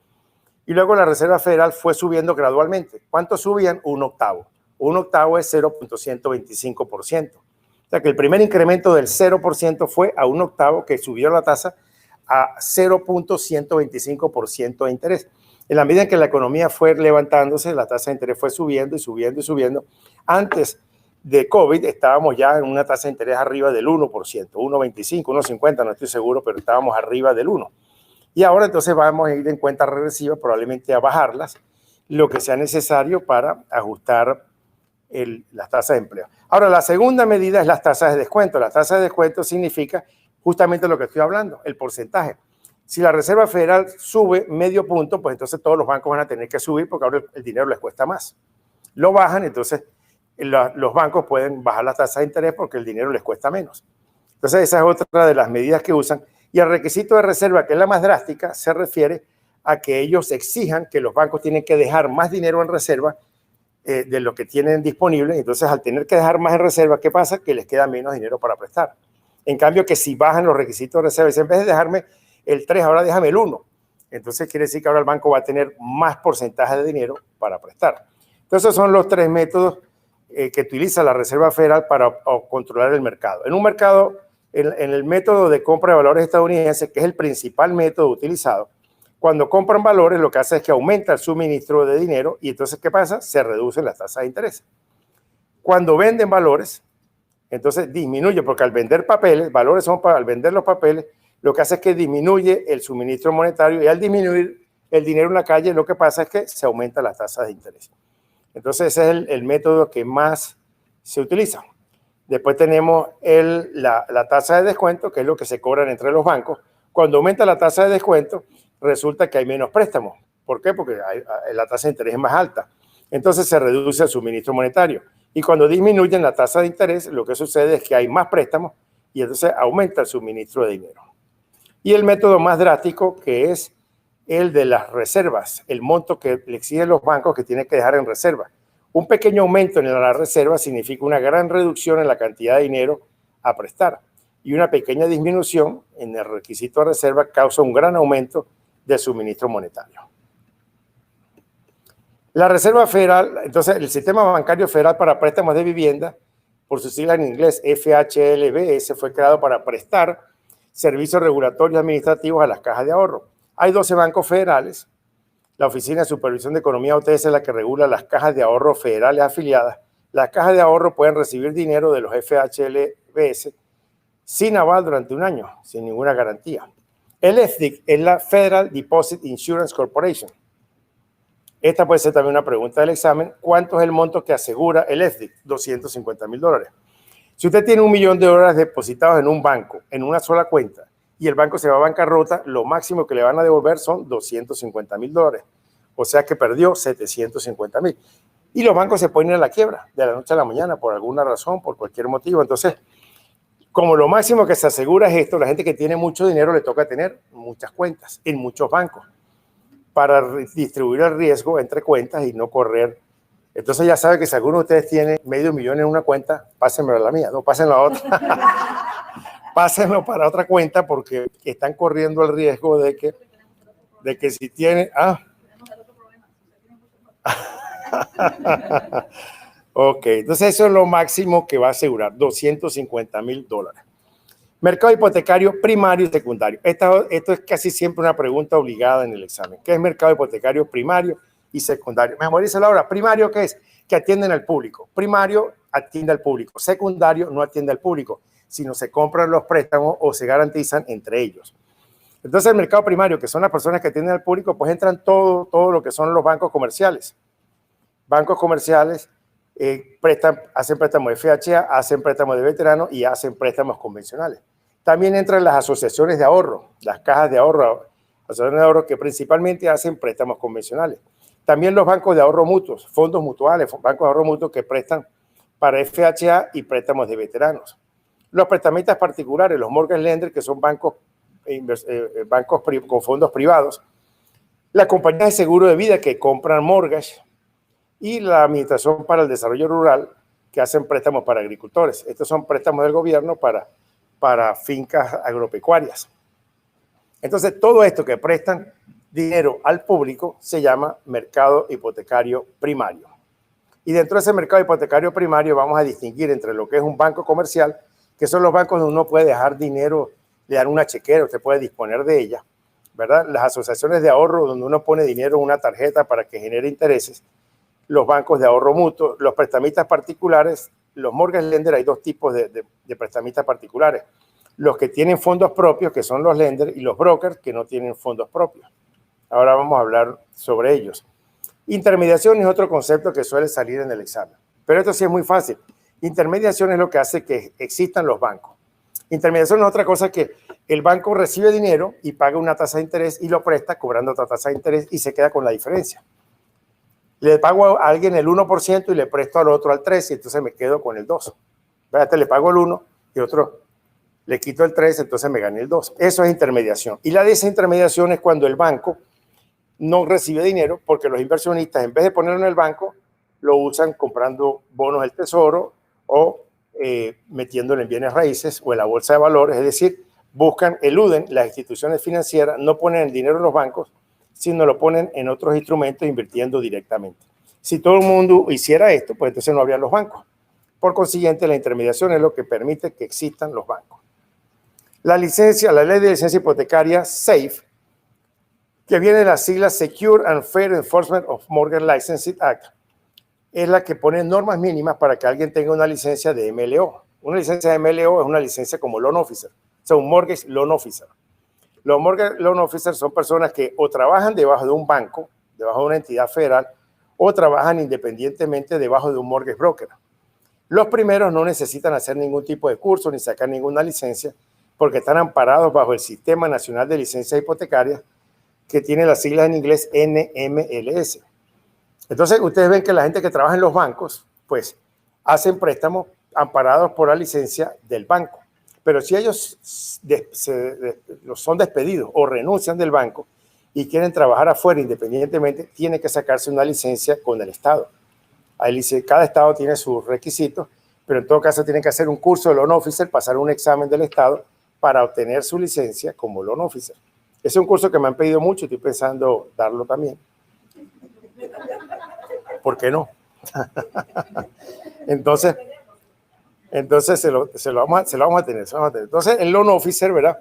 Y luego la Reserva Federal fue subiendo gradualmente. ¿Cuánto subían? 1/8. 1/8 es 0.125%. O sea que el primer incremento del 0% fue a 1/8 que subió la tasa a 0.125% de interés. En la medida en que la economía fue levantándose, la tasa de interés fue subiendo y subiendo y subiendo. Antes de COVID estábamos ya en una tasa de interés arriba del 1%, 1.25, 1.50, no estoy seguro, pero estábamos arriba del 1%. Y ahora entonces vamos a ir en cuenta regresiva, probablemente a bajarlas, lo que sea necesario para ajustar las tasas de empleo. Ahora, la segunda medida es las tasas de descuento. Las tasas de descuento significa justamente lo que estoy hablando, el porcentaje. Si la Reserva Federal sube medio punto, pues entonces todos los bancos van a tener que subir porque ahora el dinero les cuesta más. Lo bajan, entonces los bancos pueden bajar la tasa de interés porque el dinero les cuesta menos. Entonces esa es otra de las medidas que usan. Y el requisito de reserva, que es la más drástica, se refiere a que ellos exijan que los bancos tienen que dejar más dinero en reserva de lo que tienen disponible. Entonces, al tener que dejar más en reserva, ¿qué pasa? Que les queda menos dinero para prestar. En cambio, que si bajan los requisitos de reserva, en vez de dejarme el 3, ahora déjame el 1. Entonces, quiere decir que ahora el banco va a tener más porcentaje de dinero para prestar. Entonces, son los 3 métodos que utiliza la Reserva Federal para controlar el mercado. En un mercado, en el método de compra de valores estadounidense, que es el principal método utilizado, cuando compran valores, lo que hace es que aumenta el suministro de dinero y entonces, ¿qué pasa? Se reducen las tasas de interés. Cuando venden valores, entonces disminuye, porque al vender papeles, valores son al vender los papeles, lo que hace es que disminuye el suministro monetario y al disminuir el dinero en la calle, lo que pasa es que se aumentan las tasas de interés. Entonces, ese es el método que más se utiliza. Después tenemos la tasa de descuento, que es lo que se cobran entre los bancos. Cuando aumenta la tasa de descuento, resulta que hay menos préstamos. ¿Por qué? Porque la tasa de interés es más alta. Entonces se reduce el suministro monetario. Y cuando disminuyen la tasa de interés, lo que sucede es que hay más préstamos y entonces aumenta el suministro de dinero. Y el método más drástico, que es el de las reservas, el monto que le exigen los bancos que tienen que dejar en reserva. Un pequeño aumento en la reserva significa una gran reducción en la cantidad de dinero a prestar. Y una pequeña disminución en el requisito de reserva causa un gran aumento del suministro monetario. La Reserva Federal, entonces el Sistema Bancario Federal para Préstamos de Vivienda, por su sigla en inglés FHLB, fue creado para prestar servicios regulatorios administrativos a las cajas de ahorro. Hay 12 bancos federales. La Oficina de Supervisión de Economía OTS es la que regula las cajas de ahorro federales afiliadas. Las cajas de ahorro pueden recibir dinero de los FHLBs sin aval durante un año, sin ninguna garantía. El FDIC es la Federal Deposit Insurance Corporation. Esta puede ser también una pregunta del examen. ¿Cuánto es el monto que asegura el FDIC? $250,000. Si usted tiene $1 millón depositados en un banco, en una sola cuenta, y el banco se va a bancarrota, lo máximo que le van a devolver son $250,000. O sea que perdió $750,000. Y los bancos se ponen a la quiebra de la noche a la mañana por alguna razón, por cualquier motivo. Entonces, como lo máximo que se asegura es esto, la gente que tiene mucho dinero le toca tener muchas cuentas en muchos bancos para distribuir el riesgo entre cuentas y no correr. Entonces ya sabe que si alguno de ustedes tiene $500,000 en una cuenta, pásenmelo a la mía, no pásenlo a otra. Pásenlo para otra cuenta porque están corriendo el riesgo de que si tiene... Ok, entonces eso es lo máximo que va a asegurar, $250,000. Mercado hipotecario primario y secundario. Esto es casi siempre una pregunta obligada en el examen. ¿Qué es mercado hipotecario primario y secundario? Memorízalo ahora. Primario, ¿qué es? Que atienden al público. Primario atiende al público. Secundario no atiende al público, sino se compran los préstamos o se garantizan entre ellos. Entonces el mercado primario, que son las personas que atienden al público, pues entran todo lo que son los bancos comerciales. Bancos comerciales hacen préstamos de FHA, hacen préstamos de veteranos y hacen préstamos convencionales. También entran las asociaciones de ahorro, las cajas de ahorro, asociaciones de ahorro que principalmente hacen préstamos convencionales. También los bancos de ahorro mutuos, fondos mutuales, bancos de ahorro mutuos que prestan para FHA y préstamos de veteranos. Los prestamistas particulares, los mortgage lenders, que son bancos con fondos privados. Las compañías de seguro de vida que compran mortgage y la Administración para el Desarrollo Rural que hacen préstamos para agricultores. Estos son préstamos del gobierno para fincas agropecuarias. Entonces, todo esto que prestan dinero al público se llama mercado hipotecario primario. Y dentro de ese mercado hipotecario primario vamos a distinguir entre lo que es un banco comercial, que son los bancos donde uno puede dejar dinero le dan una chequera, usted puede disponer de ella, ¿verdad? Las asociaciones de ahorro donde uno pone dinero en una tarjeta para que genere intereses, los bancos de ahorro mutuo, los prestamistas particulares, los mortgage lenders. Hay dos tipos de prestamistas particulares. Los que tienen fondos propios, que son los lenders, y los brokers que no tienen fondos propios. Ahora vamos a hablar sobre ellos. Intermediación es otro concepto que suele salir en el examen, pero esto sí es muy fácil. Intermediación es lo que hace que existan los bancos. Intermediación es otra cosa que el banco recibe dinero y paga una tasa de interés y lo presta cobrando otra tasa de interés y se queda con la diferencia. Le pago a alguien el 1% y le presto al otro al 3% y entonces me quedo con el 2%. Este le pago el 1% y otro le quito el 3%, entonces me gané el 2%. Eso es intermediación. Y la desintermediación es cuando el banco no recibe dinero porque los inversionistas, en vez de ponerlo en el banco, lo usan comprando bonos del tesoro o metiéndolo en bienes raíces o en la bolsa de valores. Es decir, eluden las instituciones financieras, no ponen el dinero en los bancos, sino lo ponen en otros instrumentos invirtiendo directamente. Si todo el mundo hiciera esto, pues entonces no habría los bancos. Por consiguiente, la intermediación es lo que permite que existan los bancos. La ley de licencia hipotecaria SAFE, que viene de las siglas Secure and Fair Enforcement of Mortgage Licensing Act, es la que pone normas mínimas para que alguien tenga una licencia de MLO. Una licencia de MLO es una licencia como Loan Officer, o sea, un Mortgage Loan Officer. Los Mortgage Loan Officers son personas que o trabajan debajo de un banco, debajo de una entidad federal, o trabajan independientemente debajo de un mortgage broker. Los primeros no necesitan hacer ningún tipo de curso ni sacar ninguna licencia porque están amparados bajo el Sistema Nacional de Licencias Hipotecarias, que tiene las siglas en inglés NMLS. Entonces, ustedes ven que la gente que trabaja en los bancos, pues, hacen préstamos amparados por la licencia del banco. Pero si ellos son despedidos o renuncian del banco y quieren trabajar afuera independientemente, tienen que sacarse una licencia con el Estado. Cada Estado tiene sus requisitos, pero en todo caso tienen que hacer un curso de Loan Officer, pasar un examen del Estado para obtener su licencia como Loan Officer. Es un curso que me han pedido mucho y estoy pensando darlo también. ¿Por qué no? Entonces se lo vamos a tener. Entonces, el Loan Officer, ¿verdad?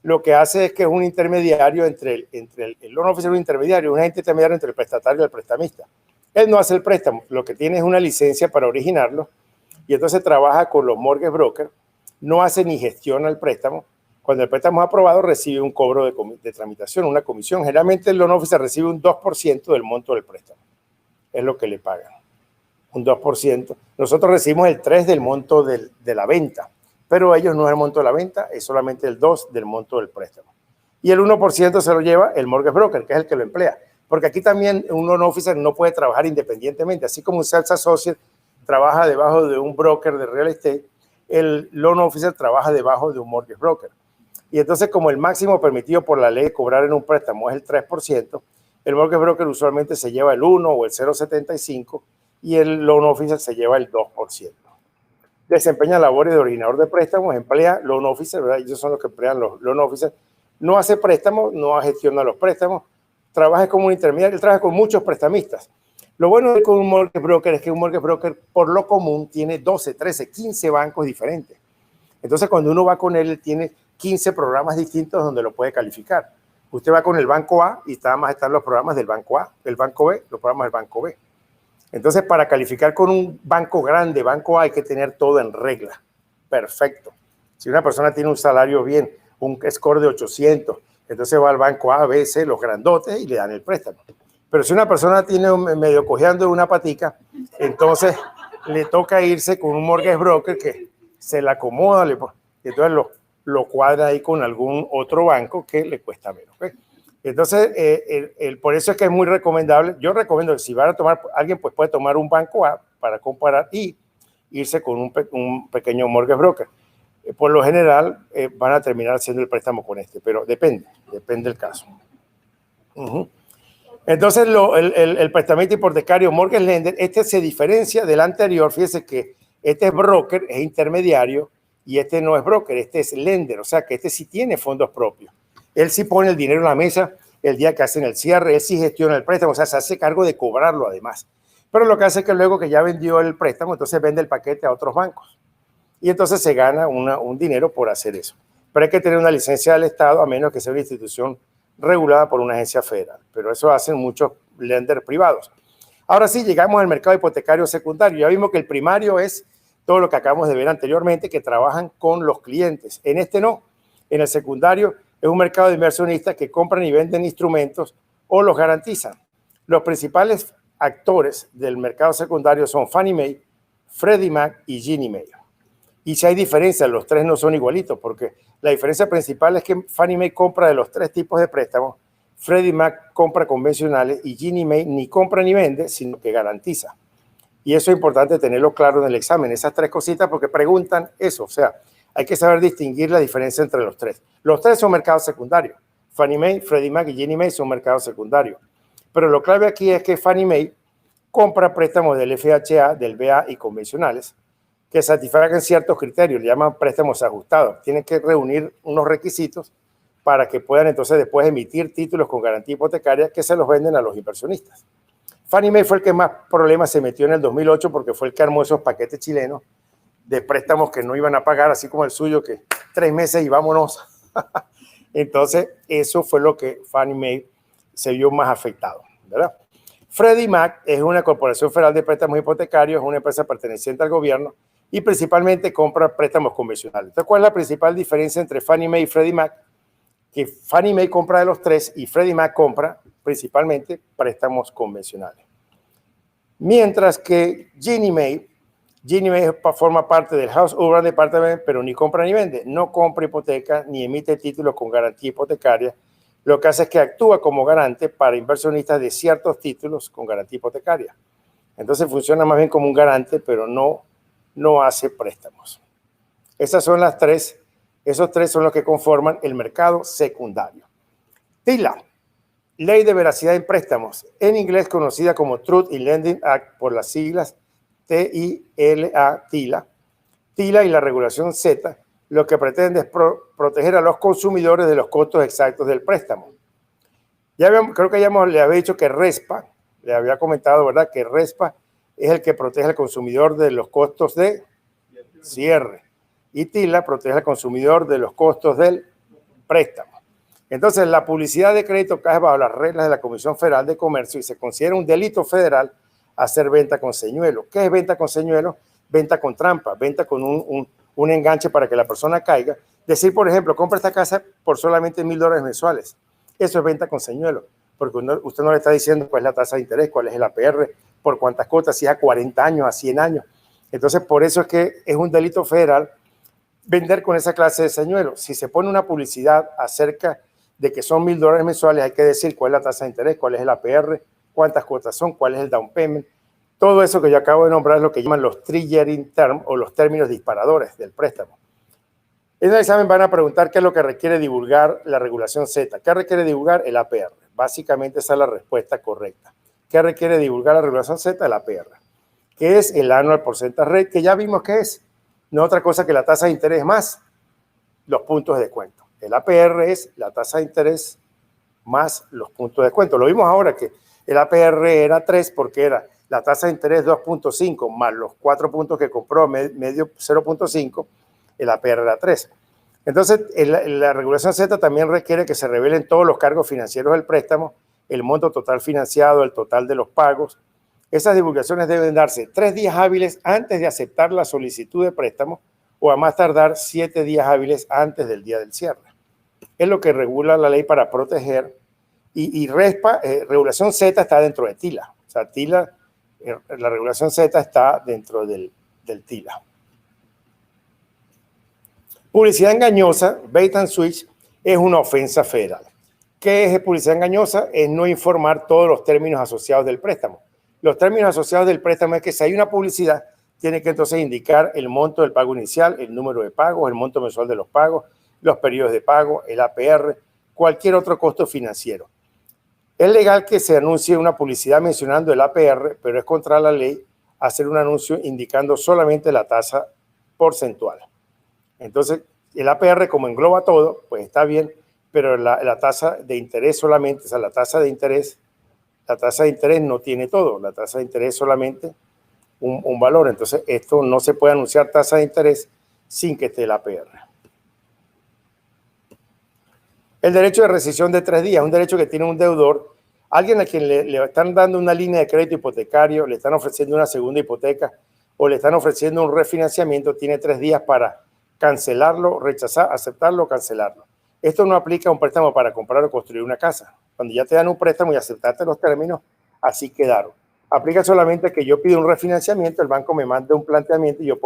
Lo que hace es que es un intermediario entre el Loan Officer, un intermediario, un agente intermediario entre el prestatario y el prestamista. Él no hace el préstamo, lo que tiene es una licencia para originarlo y entonces trabaja con los mortgage brokers, no hace ni gestiona el préstamo. Cuando el préstamo es aprobado, recibe un cobro de tramitación, una comisión. Generalmente el Loan Officer recibe un 2% del monto del préstamo. Es lo que le pagan. Un 2%. Nosotros recibimos el 3% del monto de la venta, pero ellos no es el monto de la venta, es solamente el 2% del monto del préstamo. Y el 1% se lo lleva el mortgage broker, que es el que lo emplea. Porque aquí también un loan officer no puede trabajar independientemente. Así como un sales associate trabaja debajo de un broker de real estate, el loan officer trabaja debajo de un mortgage broker. Y entonces, como el máximo permitido por la ley de cobrar en un préstamo es el 3%, el mortgage broker usualmente se lleva el 1 o el 0,75% y el loan officer se lleva el 2%. Desempeña labores de originador de préstamos, emplea loan officer, ¿verdad? Ellos son los que emplean los loan officers. No hace préstamos, no gestiona los préstamos, trabaja como un intermediario, él trabaja con muchos prestamistas. Lo bueno de con un mortgage broker es que un mortgage broker por lo común tiene 12, 13, 15 bancos diferentes. Entonces, cuando uno va con él tiene 15 programas distintos donde lo puede calificar. Usted va con el banco A y nada más están los programas del banco A, el banco B, los programas del banco B. Entonces, para calificar con un banco grande, banco A, hay que tener todo en regla. Perfecto. Si una persona tiene un salario bien, un score de 800, entonces va al banco A, B, C, los grandotes y le dan el préstamo. Pero si una persona tiene medio cojeando de una patica, entonces le toca irse con un mortgage broker que se le acomoda, y entonces lo cuadra ahí con algún otro banco que le cuesta menos. ¿Okay? Entonces, por eso es que es muy recomendable. Yo recomiendo que si van a tomar, alguien pues puede tomar un banco A para comparar y irse con un pequeño mortgage broker. Por lo general, van a terminar haciendo el préstamo con este, pero depende del caso. Entonces, el prestamista hipotecario mortgage lender, este se diferencia del anterior. Fíjese que este es broker, es intermediario, y este no es broker, este es lender, o sea que este sí tiene fondos propios. Él sí pone el dinero en la mesa el día que hacen el cierre, él sí gestiona el préstamo, o sea, se hace cargo de cobrarlo además. Pero lo que hace es que luego que ya vendió el préstamo, entonces vende el paquete a otros bancos. Y entonces se gana un dinero por hacer eso. pero hay que tener una licencia del Estado a menos que sea una institución regulada por una agencia federal, pero eso hacen muchos lenders privados. Ahora sí, llegamos al mercado hipotecario secundario. Ya vimos que el primario es todo lo que acabamos de ver anteriormente, que trabajan con los clientes. En este no. En el secundario es un mercado de inversionistas que compran y venden instrumentos o los garantizan. Los principales actores del mercado secundario son Fannie Mae, Freddie Mac y Ginnie Mae. Y si hay diferencias, los tres no son igualitos, porque la diferencia principal es que Fannie Mae compra de los tres tipos de préstamos, Freddie Mac compra convencionales y Ginnie Mae ni compra ni vende, sino que garantiza. Y eso es importante tenerlo claro en el examen, esas tres cositas, porque preguntan eso. O sea, hay que saber distinguir la diferencia entre los tres. Los tres son mercados secundarios. Fannie Mae, Freddie Mac y Ginnie Mae son mercados secundarios. Pero lo clave aquí es que Fannie Mae compra préstamos del FHA, del BA y convencionales que satisfagan ciertos criterios, le llaman préstamos ajustados. Tienen que reunir unos requisitos para que puedan entonces después emitir títulos con garantía hipotecaria que se los venden a los inversionistas. Fannie Mae fue el que más problemas se metió en el 2008 porque fue el que armó esos paquetes chilenos de préstamos que no iban a pagar, así como el suyo, que 3 meses y vámonos. Entonces, eso fue lo que Fannie Mae se vio más afectado, ¿verdad? Freddie Mac es una corporación federal de préstamos hipotecarios, es una empresa perteneciente al gobierno y principalmente compra préstamos convencionales. Entonces, ¿cuál es la principal diferencia entre Fannie Mae y Freddie Mac? Que Fannie Mae compra de los tres y Freddie Mac compra principalmente préstamos convencionales. Mientras que Ginnie Mae forma parte del House Urban Department, pero ni compra ni vende, no compra hipotecas ni emite títulos con garantía hipotecaria. Lo que hace es que actúa como garante para inversionistas de ciertos títulos con garantía hipotecaria. Entonces funciona más bien como un garante, pero no hace préstamos. Esas son las tres, esos tres son los que conforman el mercado secundario. TILA, Ley de Veracidad en Préstamos, en inglés conocida como Truth in Lending Act por las siglas TILA, TILA. TILA y la regulación Z lo que pretende es proteger a los consumidores de los costos exactos del préstamo. Creo que le había dicho que RESPA, le había comentado, ¿verdad?, que RESPA es el que protege al consumidor de los costos de cierre y TILA protege al consumidor de los costos del préstamo. Entonces, la publicidad de crédito cae bajo las reglas de la Comisión Federal de Comercio y se considera un delito federal hacer venta con señuelo. ¿Qué es venta con señuelo? Venta con trampa, venta con un enganche para que la persona caiga. Decir, por ejemplo, compra esta casa por solamente $1,000 mensuales. Eso es venta con señuelo, porque usted no le está diciendo cuál es la tasa de interés, cuál es el APR, por cuántas cuotas, si es a 40 años, a 100 años. Entonces, por eso es que es un delito federal vender con esa clase de señuelo. Si se pone una publicidad acerca de que son $1,000 mensuales, hay que decir cuál es la tasa de interés, cuál es el APR, cuántas cuotas son, cuál es el down payment. Todo eso que yo acabo de nombrar es lo que llaman los triggering terms o los términos disparadores del préstamo. En el examen van a preguntar qué es lo que requiere divulgar la regulación Z. ¿Qué requiere divulgar? El APR. Básicamente esa es la respuesta correcta. ¿Qué requiere divulgar la regulación Z? El APR. ¿Qué es el Annual Percentage Rate? Que ya vimos que es. No otra cosa que la tasa de interés más los puntos de descuento. El APR es la tasa de interés más los puntos de descuento. Lo vimos ahora que el APR era 3 porque era la tasa de interés 2.5 más los 4 puntos que compró, medio 0.5, el APR era 3. Entonces, la regulación Z también requiere que se revelen todos los cargos financieros del préstamo, el monto total financiado, el total de los pagos. Esas divulgaciones deben darse 3 días hábiles antes de aceptar la solicitud de préstamo o a más tardar 7 días hábiles antes del día del cierre. Es lo que regula la ley para proteger y RESPA, regulación Z está dentro de TILA. O sea, TILA, la regulación Z está dentro del TILA. Publicidad engañosa, bait and switch, es una ofensa federal. ¿Qué es publicidad engañosa? Es no informar todos los términos asociados del préstamo. Los términos asociados del préstamo es que si hay una publicidad, tiene que entonces indicar el monto del pago inicial, el número de pagos, el monto mensual de los pagos, los periodos de pago, el APR, cualquier otro costo financiero. Es legal que se anuncie una publicidad mencionando el APR, pero es contra la ley hacer un anuncio indicando solamente la tasa porcentual. Entonces, el APR como engloba todo, pues está bien, pero la tasa de interés solamente, o sea, la tasa de interés no tiene todo, la tasa de interés es solamente un valor. Entonces, esto no se puede anunciar tasa de interés sin que esté el APR. El derecho de rescisión de 3 días, un derecho que tiene un deudor, alguien a quien le están dando una línea de crédito hipotecario, le están ofreciendo una segunda hipoteca o le están ofreciendo un refinanciamiento, tiene 3 días para cancelarlo, rechazar, aceptarlo o cancelarlo. Esto no aplica a un préstamo para comprar o construir una casa. Cuando ya te dan un préstamo y aceptaste los términos, así quedaron. Aplica solamente que yo pido un refinanciamiento, el banco me manda un planteamiento y yo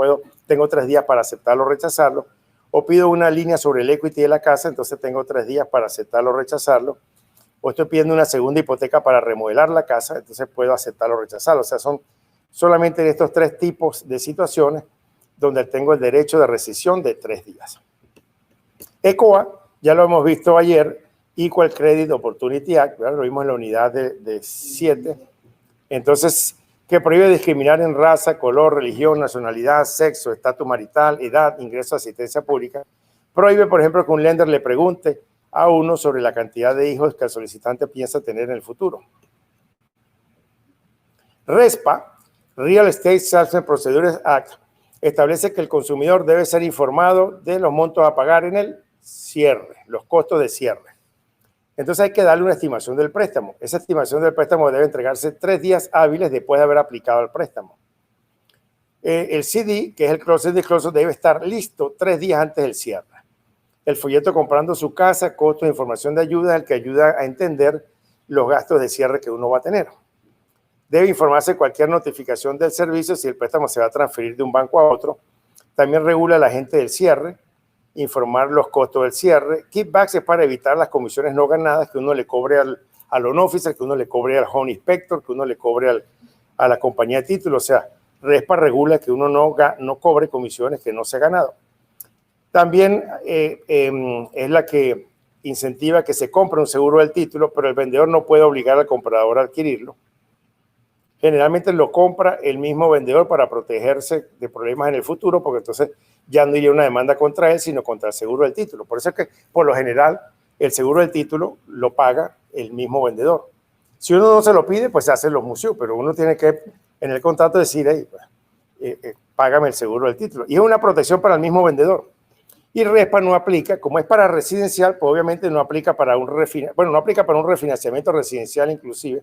tengo 3 días para aceptarlo o rechazarlo. O pido una línea sobre el equity de la casa, entonces tengo 3 días para aceptarlo o rechazarlo. O estoy pidiendo una segunda hipoteca para remodelar la casa, entonces puedo aceptarlo o rechazarlo. O sea, son solamente estos 3 tipos de situaciones donde tengo el derecho de rescisión de 3 días. ECOA, ya lo hemos visto ayer, Equal Credit Opportunity Act, ¿verdad? Lo vimos en la unidad de 7. Entonces, que prohíbe discriminar en raza, color, religión, nacionalidad, sexo, estatus marital, edad, ingreso a asistencia pública. Prohíbe, por ejemplo, que un lender le pregunte a uno sobre la cantidad de hijos que el solicitante piensa tener en el futuro. RESPA, Real Estate Salesman Procedures Act, establece que el consumidor debe ser informado de los montos a pagar en el cierre, los costos de cierre. Entonces hay que darle una estimación del préstamo. Esa estimación del préstamo debe entregarse 3 días hábiles después de haber aplicado el préstamo. El CD, que es el Closing Disclosure, debe estar listo 3 días antes del cierre. El folleto comprando su casa, costos de información de ayuda, es el que ayuda a entender los gastos de cierre que uno va a tener. Debe informarse cualquier notificación del servicio si el préstamo se va a transferir de un banco a otro. También regula el agente del cierre, informar los costos del cierre. Kickbacks es para evitar las comisiones no ganadas que uno le cobre al loan officer, que uno le cobre al home inspector, que uno le cobre a la compañía de título. O sea, RESPA regula que uno no cobre comisiones que no se ha ganado. También es la que incentiva que se compre un seguro del título, pero el vendedor no puede obligar al comprador a adquirirlo. Generalmente lo compra el mismo vendedor para protegerse de problemas en el futuro, porque entonces ya no iría una demanda contra él, sino contra el seguro del título. Por eso es que, por lo general, el seguro del título lo paga el mismo vendedor. Si uno no se lo pide, pues se hace los museos, pero uno tiene que, en el contrato, decir, hey, págame el seguro del título. Y es una protección para el mismo vendedor. Y RESPA no aplica, como es para residencial, pues obviamente no aplica para un refinanciamiento residencial inclusive,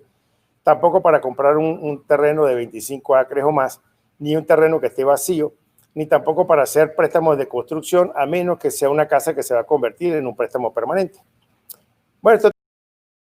tampoco para comprar un terreno de 25 acres o más, ni un terreno que esté vacío, ni tampoco para hacer préstamos de construcción, a menos que sea una casa que se va a convertir en un préstamo permanente. Bueno, esto